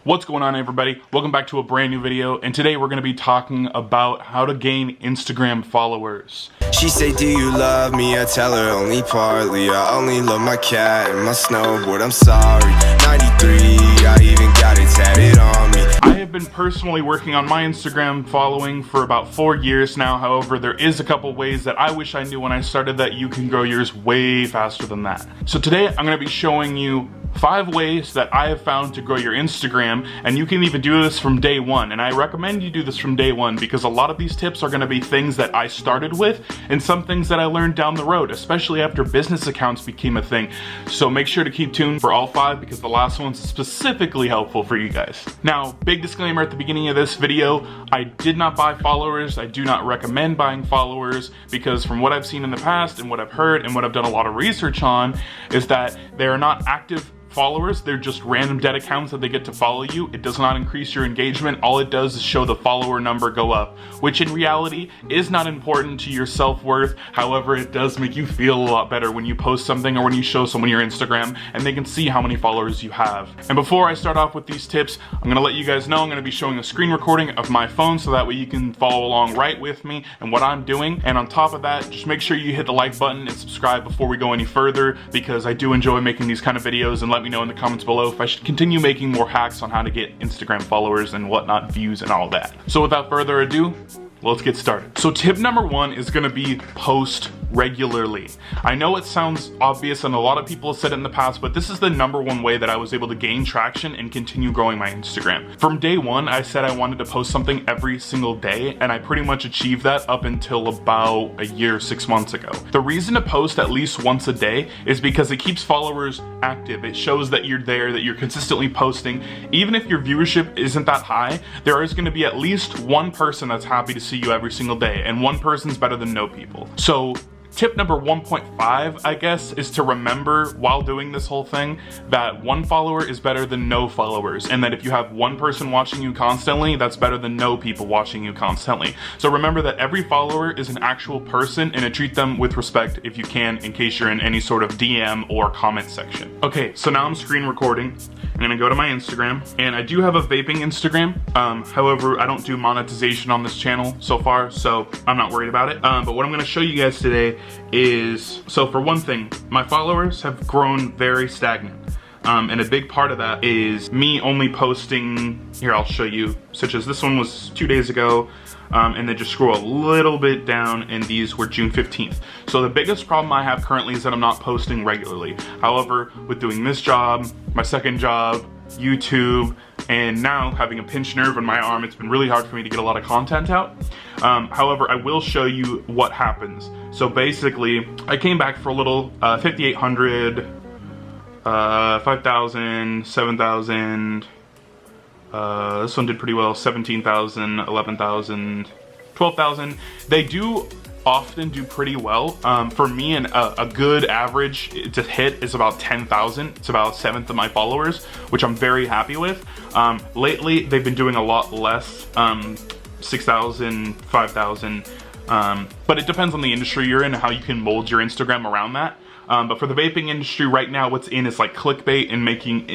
What's going on, everybody? Welcome back to a brand new video, and today we're going to be talking about how to gain Instagram followers. She say, do you love me? I tell her only partly. I only love my cat and my snowboard. I'm sorry. 93, I even got it tatted on me. I have been personally working on my Instagram following for about 4 years now. However, there is a couple ways that I wish I knew when I started that you can grow yours way faster than that. So today I'm going to be showing you 5 ways that I have found to grow your Instagram, and you can even do this from day one. And I recommend you do this from day one because a lot of these tips are going to be things that I started with and some things that I learned down the road, especially after business accounts became a thing. So make sure to keep tuned for all 5 because the last one's specifically helpful for you guys. Now, big disclaimer at the beginning of this video, I did not buy followers. I do not recommend buying followers because from what I've seen in the past and what I've heard and what I've done a lot of research on is that they are not active followers. They're just random dead accounts that they get to follow you. It does not increase your engagement. All it does is show the follower number go up, which in reality is not important to your self-worth. However, it does make you feel a lot better when you post something or when you show someone your Instagram and they can see how many followers you have. And before I start off with these tips, I'm gonna let you guys know I'm gonna be showing a screen recording of my phone so that way you can follow along right with me and what I'm doing. And on top of that, just make sure you hit the like button and subscribe before we go any further because I do enjoy making these kind of videos, and let me know in the comments below if I should continue making more hacks on how to get Instagram followers and whatnot, views and all that. So without further ado, let's get started. So tip number 1 is gonna be post regularly. I know it sounds obvious and a lot of people have said it in the past, but this is the number 1 way that I was able to gain traction and continue growing my Instagram. From day 1, I said I wanted to post something every single day, and I pretty much achieved that up until about a year, 6 months ago. The reason to post at least once a day is because it keeps followers active. It shows that you're there, that you're consistently posting. Even if your viewership isn't that high, there is going to be at least one person that's happy to see you every single day, and one person's better than no people. So tip number 1.5, I guess, is to remember while doing this whole thing that 1 follower is better than no followers, and that if you have 1 person watching you constantly, that's better than no people watching you constantly. So remember that every follower is an actual person, and to treat them with respect if you can, in case you're in any sort of DM or comment section. Okay, so now I'm screen recording. I'm gonna go to my Instagram, and I do have a vaping Instagram. However, I don't do monetization on this channel so far, so I'm not worried about it. But what I'm gonna show you guys today is, so for one thing, my followers have grown very stagnant. And a big part of that is me only posting, here I'll show you, such as this one was 2 days ago, and then just scroll a little bit down and these were June 15th. So the biggest problem I have currently is that I'm not posting regularly. However, with doing this job, my second job, YouTube, and now having a pinched nerve in my arm, it's been really hard for me to get a lot of content out. However, I will show you what happens. So basically, I came back for a little, 5,800, 5,000, 7,000, this one did pretty well, 17,000, 11,000, 12,000. They do often do pretty well. For me, a good average to hit is about 10,000. It's about 1/7 of my followers, which I'm very happy with. Lately, they've been doing a lot less, 6,000, 5,000. But it depends on the industry you're in and how you can mold your Instagram around that. But for the vaping industry right now, what's in is like clickbait and making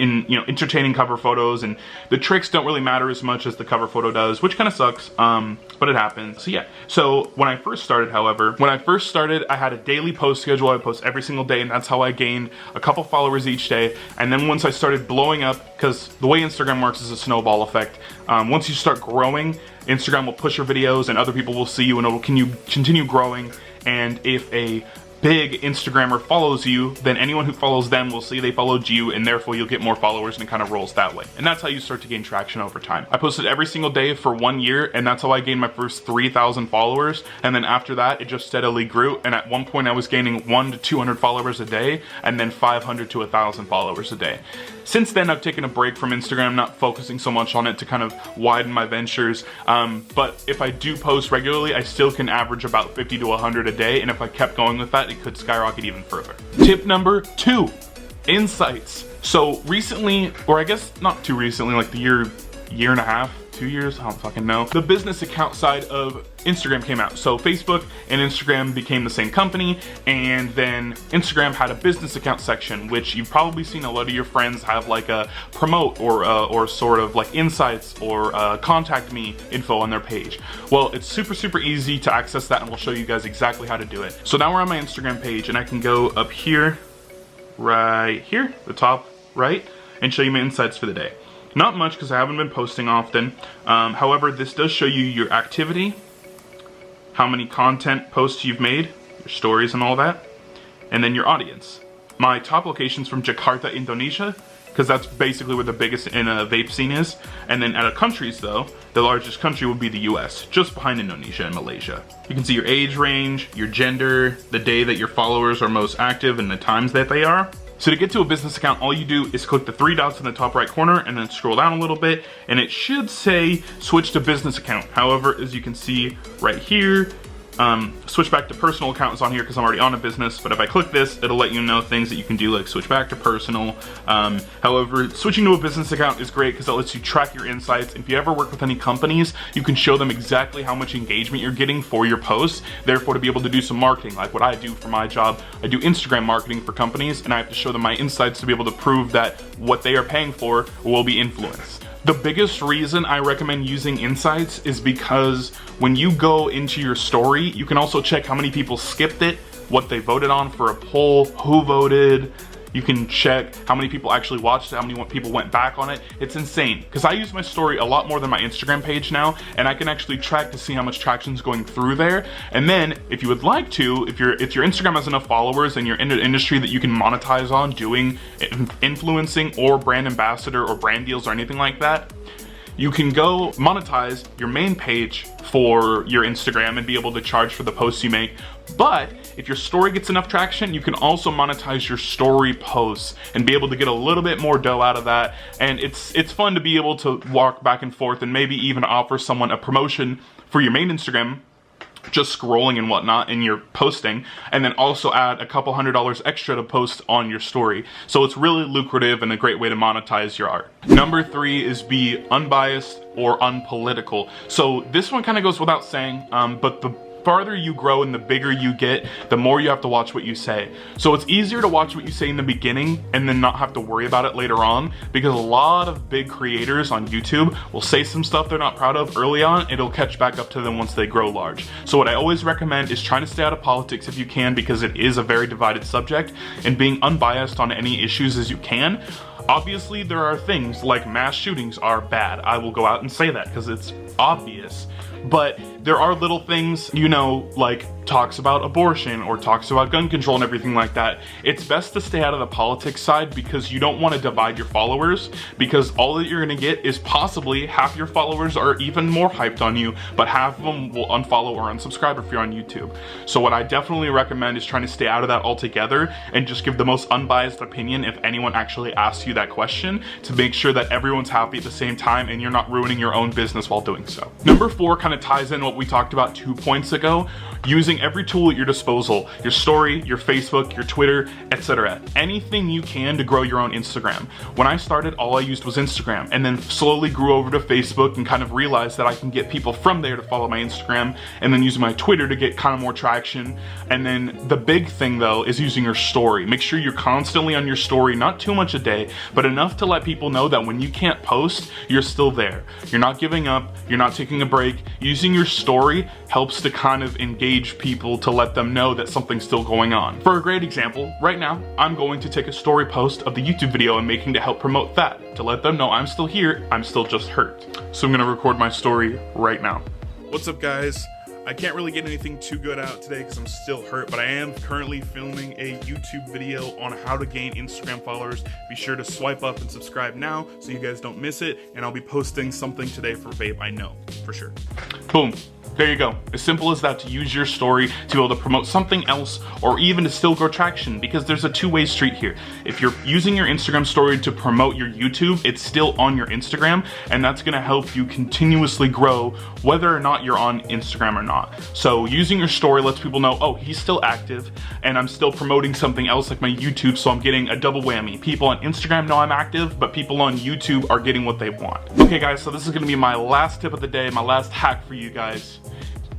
entertaining cover photos, and the tricks don't really matter as much as the cover photo does, which kind of sucks, but it happens. So yeah, so when I first started, however, I had a daily post schedule. I would post every single day, and that's how I gained a couple followers each day. And then once I started blowing up, because the way Instagram works is a snowball effect. Once you start growing, Instagram will push your videos and other people will see you, and it will continue growing. And if a big Instagrammer follows you, then anyone who follows them will see they followed you, and therefore you'll get more followers, and it kind of rolls that way. And that's how you start to gain traction over time. I posted every single day for 1 year, and that's how I gained my first 3,000 followers. And then after that, it just steadily grew. And at one point I was gaining 100 to 200 followers a day, and then 500 to 1,000 followers a day. Since then, I've taken a break from Instagram, not focusing so much on it to kind of widen my ventures. But if I do post regularly, I still can average about 50 to 100 a day. And if I kept going with that, it could skyrocket even further. Tip number 2, insights. So recently, or I guess not too recently, like the year year and a half, 2 years, I don't fucking know, the business account side of Instagram came out. So Facebook and Instagram became the same company, and then Instagram had a business account section, which you've probably seen a lot of your friends have, like a promote or sort of like insights or contact me info on their page. Well, it's super easy to access that, and we'll show you guys exactly how to do it. So now we're on my Instagram page, and I can go up here, right here, the top right, and show you my insights for the day. Not much because I haven't been posting often. However, this does show you your activity, how many content posts you've made, your stories and all that, and then your audience. My top location's from Jakarta, Indonesia, because that's basically where the biggest in a vape scene is. And then out of countries though, the largest country would be the US, just behind Indonesia and Malaysia. You can see your age range, your gender, the day that your followers are most active, and the times that they are. So to get to a business account, all you do is click the 3 dots in the top right corner and then scroll down a little bit, and it should say switch to business account. However, as you can see right here, switch back to personal account is on here because I'm already on a business, but if I click this, it'll let you know things that you can do, like switch back to personal. However, switching to a business account is great because it lets you track your insights. If you ever work with any companies, you can show them exactly how much engagement you're getting for your posts, therefore to be able to do some marketing, like what I do for my job. I do Instagram marketing for companies, and I have to show them my insights to be able to prove that what they are paying for will be influenced. The biggest reason I recommend using insights is because when you go into your story, you can also check how many people skipped it, what they voted on for a poll, who voted. You can check how many people actually watched it, how many people went back on it. It's insane because I use my story a lot more than my Instagram page now, and I can actually track to see how much traction is going through there. And then if you would like to, if your Instagram has enough followers and you're in an industry that you can monetize on doing influencing or brand ambassador or brand deals or anything like that, you can go monetize your main page for your Instagram and be able to charge for the posts you make. But if your story gets enough traction, you can also monetize your story posts and be able to get a little bit more dough out of that. And it's fun to be able to walk back and forth and maybe even offer someone a promotion for your main Instagram, just scrolling and whatnot in your posting, and then also add a couple $100 extra to post on your story. So it's really lucrative and a great way to monetize your art. Number 3 is be unbiased or unpolitical. So this one kind of goes without saying, but the farther you grow and the bigger you get, the more you have to watch what you say. So it's easier to watch what you say in the beginning and then not have to worry about it later on, because a lot of big creators on YouTube will say some stuff they're not proud of early on. It'll catch back up to them once they grow large. So what I always recommend is trying to stay out of politics if you can, because it is a very divided subject, and being unbiased on any issues as you can. Obviously, there are things like mass shootings are bad. I will go out and say that because it's obvious. But there are little things, you know, like talks about abortion or talks about gun control and everything like that. It's best to stay out of the politics side because you don't want to divide your followers, because all that you're going to get is possibly half your followers are even more hyped on you, but half of them will unfollow or unsubscribe if you're on YouTube. So what I definitely recommend is trying to stay out of that altogether and just give the most unbiased opinion if anyone actually asks you that question, to make sure that everyone's happy at the same time and you're not ruining your own business while doing so. Number 4 kind of ties in what we talked about 2 points ago. Using every tool at your disposal, your story, your Facebook, your Twitter, etc. Anything you can to grow your own Instagram. When I started, all I used was Instagram, and then slowly grew over to Facebook and kind of realized that I can get people from there to follow my Instagram, and then using my Twitter to get kind of more traction. And then the big thing though is using your story. Make sure you're constantly on your story, not too much a day, but enough to let people know that when you can't post, you're still there. You're not giving up, you're not taking a break. Using your story helps to kind of engage people to let them know that something's still going on. For a great example, right now, I'm going to take a story post of the YouTube video I'm making to help promote that, to let them know I'm still here, I'm still just hurt. So I'm gonna record my story right now. What's up, guys? I can't really get anything too good out today because I'm still hurt, but I am currently filming a YouTube video on how to gain Instagram followers. Be sure to swipe up and subscribe now so you guys don't miss it, and I'll be posting something today for vape, I know, for sure. Boom. There you go. As simple as that, to use your story to be able to promote something else or even to still grow traction, because there's a two-way street here. If you're using your Instagram story to promote your YouTube, it's still on your Instagram, and that's gonna help you continuously grow whether or not you're on Instagram or not. So using your story lets people know, oh, he's still active and I'm still promoting something else like my YouTube, so I'm getting a double whammy. People on Instagram know I'm active, but people on YouTube are getting what they want. Okay guys, so this is gonna be my last tip of the day, my last hack for you guys.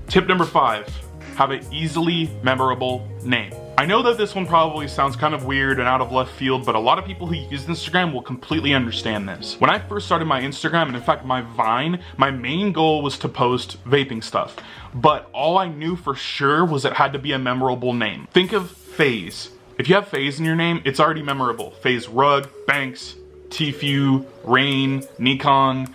Tip number 5, have an easily memorable name. I know that this one probably sounds kind of weird and out of left field, but a lot of people who use Instagram will completely understand this. When I first started my Instagram, and in fact my Vine, my main goal was to post vaping stuff. But all I knew for sure was it had to be a memorable name. Think of Faze. If you have Faze in your name, it's already memorable. Faze Rug, Banks, Tfue, Rain, Nikon,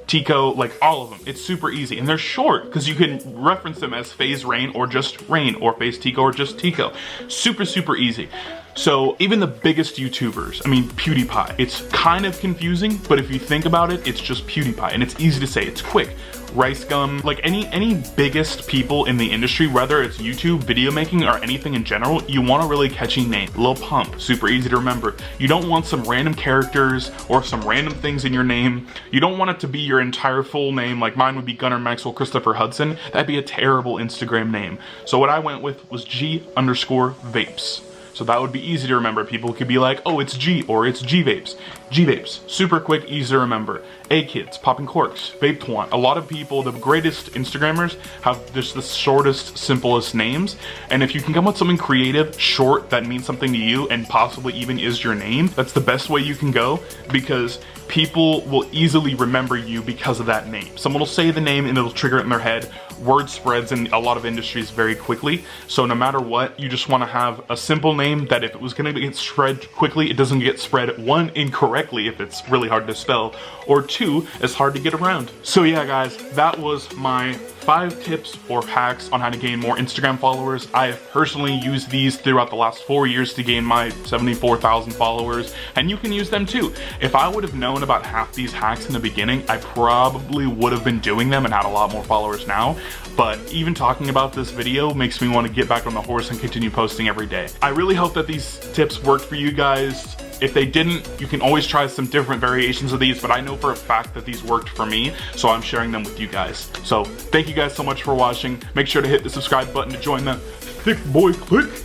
Tico, like all of them. It's super easy, and they're short because you can reference them as Faze Rain or just Rain, or Faze Tico or just Tico. Super easy. So even the biggest YouTubers, I mean PewDiePie, it's kind of confusing, but if you think about it, it's just PewDiePie, and it's easy to say, it's quick. Rice Gum, like any biggest people in the industry, whether it's YouTube, video making, or anything in general, you want a really catchy name. Lil Pump, super easy to remember. You don't want some random characters or some random things in your name. You don't want it to be your entire full name, like mine would be Gunnar Maxwell Christopher Hudson. That'd be a terrible Instagram name. So what I went with was G_vapes. So that would be easy to remember. People could be like, oh, it's G, or it's G-Vapes. G-Vapes, super quick, easy to remember. A-Kids, Popping Corks, Vape Twan. A lot of people, the greatest Instagrammers, have just the shortest, simplest names. And if you can come up with something creative, short, that means something to you, and possibly even is your name, that's the best way you can go, because people will easily remember you because of that name. Someone will say the name and it'll trigger it in their head. Word spreads in a lot of industries very quickly. So no matter what, you just want to have a simple name that if it was going to get spread quickly, it doesn't get spread, 1, incorrectly if it's really hard to spell, or 2, it's hard to get around. So yeah guys, that was my 5 tips or hacks on how to gain more Instagram followers. I have personally used these throughout the last 4 years to gain my 74,000 followers, and you can use them too. If I would have known about half these hacks in the beginning, I probably would have been doing them and had a lot more followers now. But even talking about this video makes me want to get back on the horse and continue posting every day. I really hope that these tips worked for you guys. If they didn't, you can always try some different variations of these, but I know for a fact that these worked for me, so I'm sharing them with you guys. So thank you guys so much for watching. Make sure to hit the subscribe button to join the thick boy clique.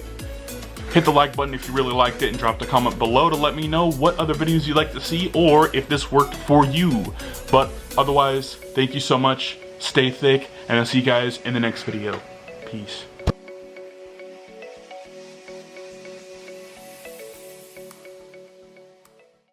Hit the like button if you really liked it, and drop the comment below to let me know what other videos you'd like to see or if this worked for you. But otherwise, thank you so much. Stay thick, and I'll see you guys in the next video. Peace.